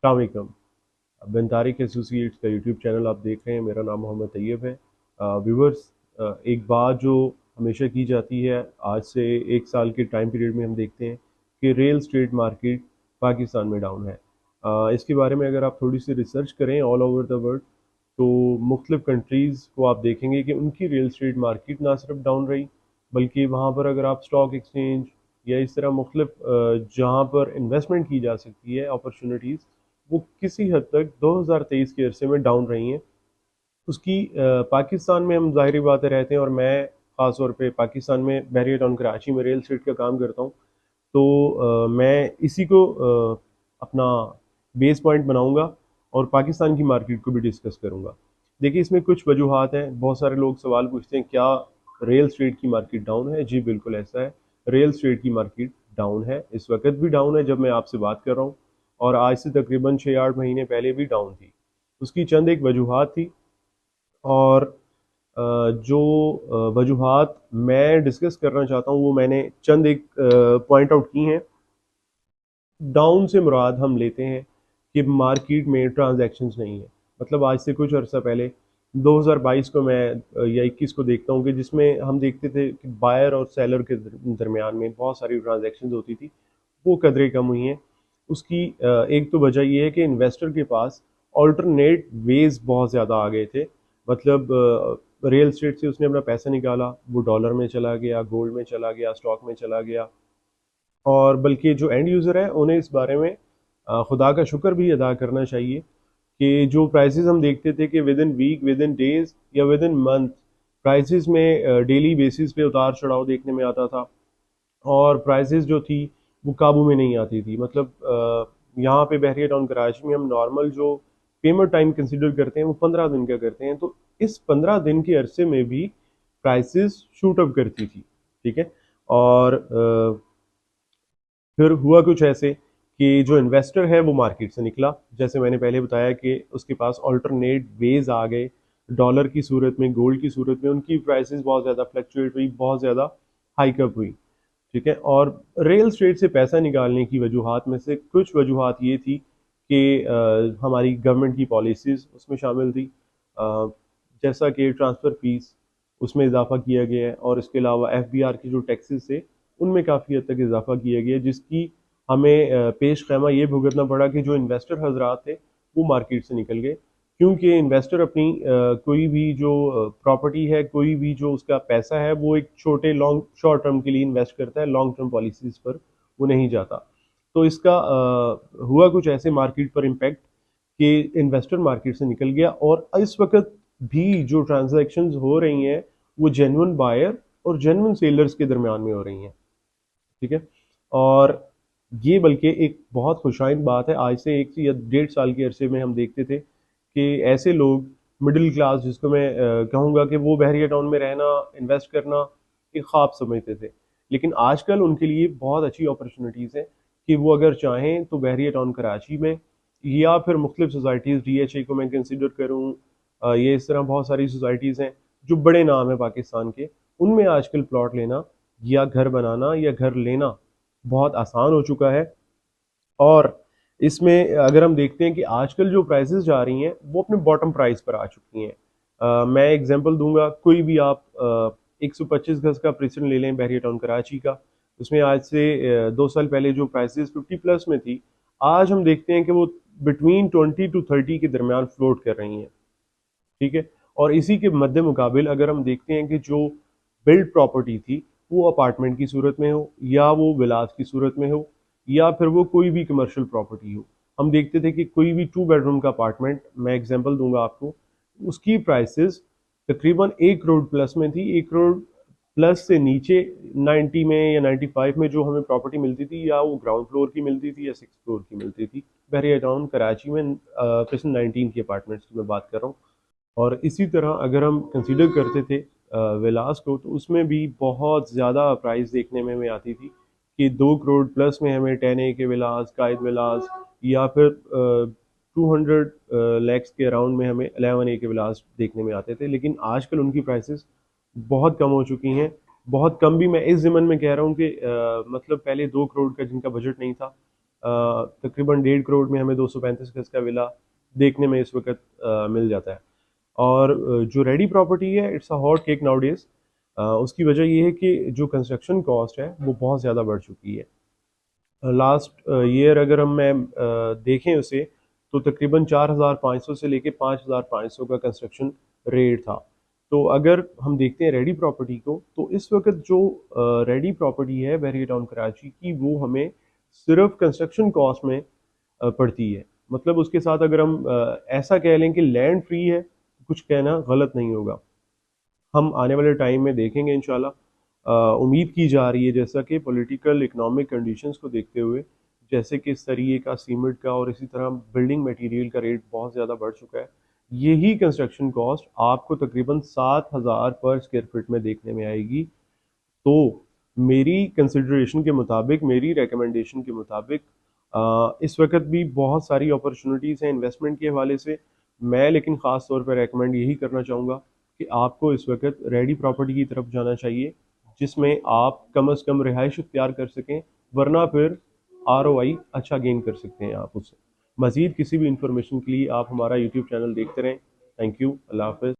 अस्सलाम वालेकुम। बिन तारिक एसोसिएट्स का यूट्यूब चैनल आप देख रहे हैं। मेरा नाम मोहम्मद तैयब है। व्यूवर्स, एक बात जो हमेशा की जाती है, आज से एक साल के टाइम पीरियड में हम देखते हैं कि रियल स्टेट मार्केट पाकिस्तान में डाउन है। इसके बारे में अगर आप थोड़ी सी रिसर्च करें ऑल ओवर द वर्ल्ड, तो मुख्तलिफ कंट्रीज़ को आप देखेंगे कि उनकी रियल स्टेट मार्केट ना सिर्फ डाउन रही, बल्कि वहाँ पर अगर आप स्टॉक एक्सचेंज या इस तरह मुख्तलिफ जहाँ पर इन्वेस्टमेंट की जा सकती है अपॉर्चुनिटीज़, वो किसी हद तक 2023 के अरसे में डाउन रही हैं। उसकी पाकिस्तान में हम ज़ाहिर बातें रहते हैं, और मैं ख़ास तौर पे पाकिस्तान में बहरिया टाउन कराची में रियल एस्टेट का काम करता हूँ। तो मैं इसी को अपना बेस पॉइंट बनाऊंगा और पाकिस्तान की मार्केट को भी डिस्कस करूंगा। देखिए, इसमें कुछ वजूहात हैं। बहुत सारे लोग सवाल पूछते हैं, क्या रियल एस्टेट की मार्केट डाउन है? जी बिल्कुल ऐसा है। रियल एस्टेट की मार्केट डाउन है, इस वक्त भी डाउन है जब मैं आपसे बात कर रहा हूँ, और आज से तकरीबन 6-8 महीने पहले भी डाउन थी। उसकी चंद एक वजूहात थी, और जो वजूहात मैं डिस्कस करना चाहता हूँ वो मैंने चंद एक पॉइंट आउट की हैं। डाउन से मुराद हम लेते हैं कि मार्केट में ट्रांजैक्शंस नहीं है। मतलब आज से कुछ अर्सा पहले 2022 को मैं या 21 को देखता हूँ कि जिसमें हम देखते थे कि बायर और सेलर के दरमियान में बहुत सारी ट्रांजैक्शंस होती थी, वो कदरें कम हुई हैं। उसकी एक तो वजह ये है कि इन्वेस्टर के पास ऑल्टरनेट वेज बहुत ज़्यादा आ गए थे। मतलब रियल स्टेट से उसने अपना पैसा निकाला, वो डॉलर में चला गया, गोल्ड में चला गया, स्टॉक में चला गया। और बल्कि जो एंड यूज़र है उन्हें इस बारे में खुदा का शुक्र भी अदा करना चाहिए कि जो प्राइसेस हम देखते थे कि within week, within days या विद इन मंथ, प्राइसेस में डेली बेसिस पे उतार चढ़ाव देखने में आता था, और प्राइसेस जो थी वो काबू में नहीं आती थी। मतलब यहाँ पे बहरिया टाउन कराची में हम नॉर्मल जो पेमेंट टाइम कंसिडर करते हैं वो 15 दिन का करते हैं, तो इस 15 दिन के अरसे में भी प्राइसेस शूट अप करती थी। ठीक है। और फिर हुआ कुछ ऐसे कि जो इन्वेस्टर है वो मार्केट से निकला। जैसे मैंने पहले बताया कि उसके पास ऑल्टरनेट वेज आ गए, डॉलर की सूरत में, गोल्ड की सूरत में उनकी प्राइसेस बहुत ज़्यादा फ्लक्चुएट हुई, बहुत ज़्यादा हाइकअप हुई। ठीक है। और रियल स्टेट से पैसा निकालने की वजूहात में से कुछ वजूहात ये थी कि हमारी गवर्नमेंट की पॉलिसीज़ उसमें शामिल थी। अ, जैसा कि ट्रांसफ़र फीस, उसमें इजाफा किया गया है, और इसके अलावा एफबीआर की जो टैक्सेस थे उनमें काफ़ी हद तक इजाफा किया गया, जिसकी हमें पेश खैमा ये भुगतना पड़ा कि जो इन्वेस्टर हजरात थे वो मार्केट से निकल गए। क्योंकि इन्वेस्टर अपनी कोई भी जो प्रॉपर्टी है, कोई भी जो उसका पैसा है, वो एक छोटे लॉन्ग शॉर्ट टर्म के लिए इन्वेस्ट करता है, लॉन्ग टर्म पॉलिसीज पर वो नहीं जाता। तो इसका हुआ कुछ ऐसे मार्केट पर इम्पैक्ट कि इन्वेस्टर मार्केट से निकल गया, और इस वक्त भी जो ट्रांजैक्शंस हो रही हैं वो जेन्युइन बायर और जेन्युइन सेलर्स के दरमियान में हो रही हैं। ठीक है। और ये बल्कि एक बहुत खुशाइंद बात है। आज से 1 या 1.5 साल के अरसे में हम देखते थे कि ऐसे लोग, मिडिल क्लास जिसको मैं कहूँगा, कि वो बहरिया टाउन में रहना, इन्वेस्ट करना एक ख्वाब समझते थे। लेकिन आजकल उनके लिए बहुत अच्छी अपॉर्चुनिटीज़ हैं कि वो अगर चाहें तो बहरिया टाउन कराची में, या फिर मुख्तलिफ सोसाइटीज़, DHA को मैं कंसिडर करूँ, ये इस तरह बहुत सारी सोसाइटीज़ हैं जो बड़े नाम है पाकिस्तान के, उनमें आजकल प्लॉट लेना या घर बनाना या घर लेना बहुत आसान हो चुका है। और इसमें अगर हम देखते हैं कि आजकल जो प्राइसेस जा रही हैं वो अपने बॉटम प्राइस पर आ चुकी हैं। मैं एग्जांपल दूंगा, कोई भी आप 125 गज का प्रेसिडेंट ले लें बहरिया टाउन कराची का, उसमें आज से 2 साल पहले जो प्राइसेस 50+ में थी, आज हम देखते हैं कि वो बिटवीन 20 to 30 के दरमियान फ्लोट कर रही हैं। ठीक है। और इसी के मद्दे मुकाबिल अगर हम देखते हैं कि जो बिल्ड प्रॉपर्टी थी वो अपार्टमेंट की सूरत में हो, या वो विलास की सूरत में हो, या फिर वो कोई भी कमर्शियल प्रॉपर्टी हो, हम देखते थे कि कोई भी 2 बेडरूम का अपार्टमेंट, मैं एग्जांपल दूंगा आपको, उसकी प्राइसेस तकरीबन 1 करोड़ प्लस में थी। 1 करोड़ प्लस से नीचे 90 में या 95 में जो हमें प्रॉपर्टी मिलती थी, या वो ग्राउंड फ्लोर की मिलती थी या 6 फ्लोर की मिलती थी, बहरिया टाउन कराची में प्रेजेंट 19 की अपार्टमेंट्स की मैं बात कर रहा हूँ। और इसी तरह अगर हम कंसीडर करते थे विलास को, तो उसमें भी बहुत ज़्यादा प्राइस देखने में हमें आती थी कि 2 करोड़ प्लस में हमें 10A के विलास, कायद विलास, या फिर 200 लैक्स के अराउंड में हमें 11A के विलास देखने में आते थे। लेकिन आजकल उनकी प्राइसेस बहुत कम हो चुकी हैं। बहुत कम भी मैं इस ज़मन में कह रहा हूँ कि मतलब पहले 2 करोड़ का जिनका बजट नहीं था, तकरीबन 1.5 करोड़ में हमें 235 गज का विला देखने में इस वक्त मिल जाता है। और जो रेडी प्रॉपर्टी है it's a hot cake now days. उसकी वजह ये है कि जो कंस्ट्रक्शन कॉस्ट है वो बहुत ज़्यादा बढ़ चुकी है। लास्ट ईयर अगर मैं देखें उसे, तो तकरीबन 4,500 से लेके 5,500 का कंस्ट्रक्शन रेट था। तो अगर हम देखते हैं रेडी प्रॉपर्टी को, तो इस वक्त जो रेडी प्रॉपर्टी है वेरी टाउन कराची की, वो हमें सिर्फ कंस्ट्रक्शन कॉस्ट में पड़ती है। मतलब उसके साथ अगर हम ऐसा कह लें कि लैंड फ्री है, कुछ कहना गलत नहीं होगा। हम आने वाले टाइम में देखेंगे इंशाल्लाह। उम्मीद की जा रही है जैसा कि पॉलिटिकल इकोनॉमिक कंडीशंस को देखते हुए, जैसे कि सरिये का, सीमेंट का और इसी तरह बिल्डिंग मटेरियल का रेट बहुत ज़्यादा बढ़ चुका है। यही कंस्ट्रक्शन कॉस्ट आपको तकरीबन 7,000 पर स्क्वायर फीट में देखने में आएगी। तो मेरी कंसिडरेशन के मुताबिक, मेरी रिकमेंडेशन के मुताबिक इस वक्त भी बहुत सारी अपॉर्चुनिटीज़ हैं इन्वेस्टमेंट के हवाले से। मैं लेकिन ख़ास तौर पर रेकमेंड यही करना चाहूँगा कि आपको इस वक्त रेडी प्रॉपर्टी की तरफ जाना चाहिए, जिसमें आप कम अज़ कम रिहाइश इख्तियार कर सकें, वरना फिर ROI अच्छा गेन कर सकते हैं आप उससे। मज़ीद किसी भी इंफॉर्मेशन के लिए आप हमारा यूट्यूब चैनल देखते रहें। Thank you. अल्लाह हाफ़िज़।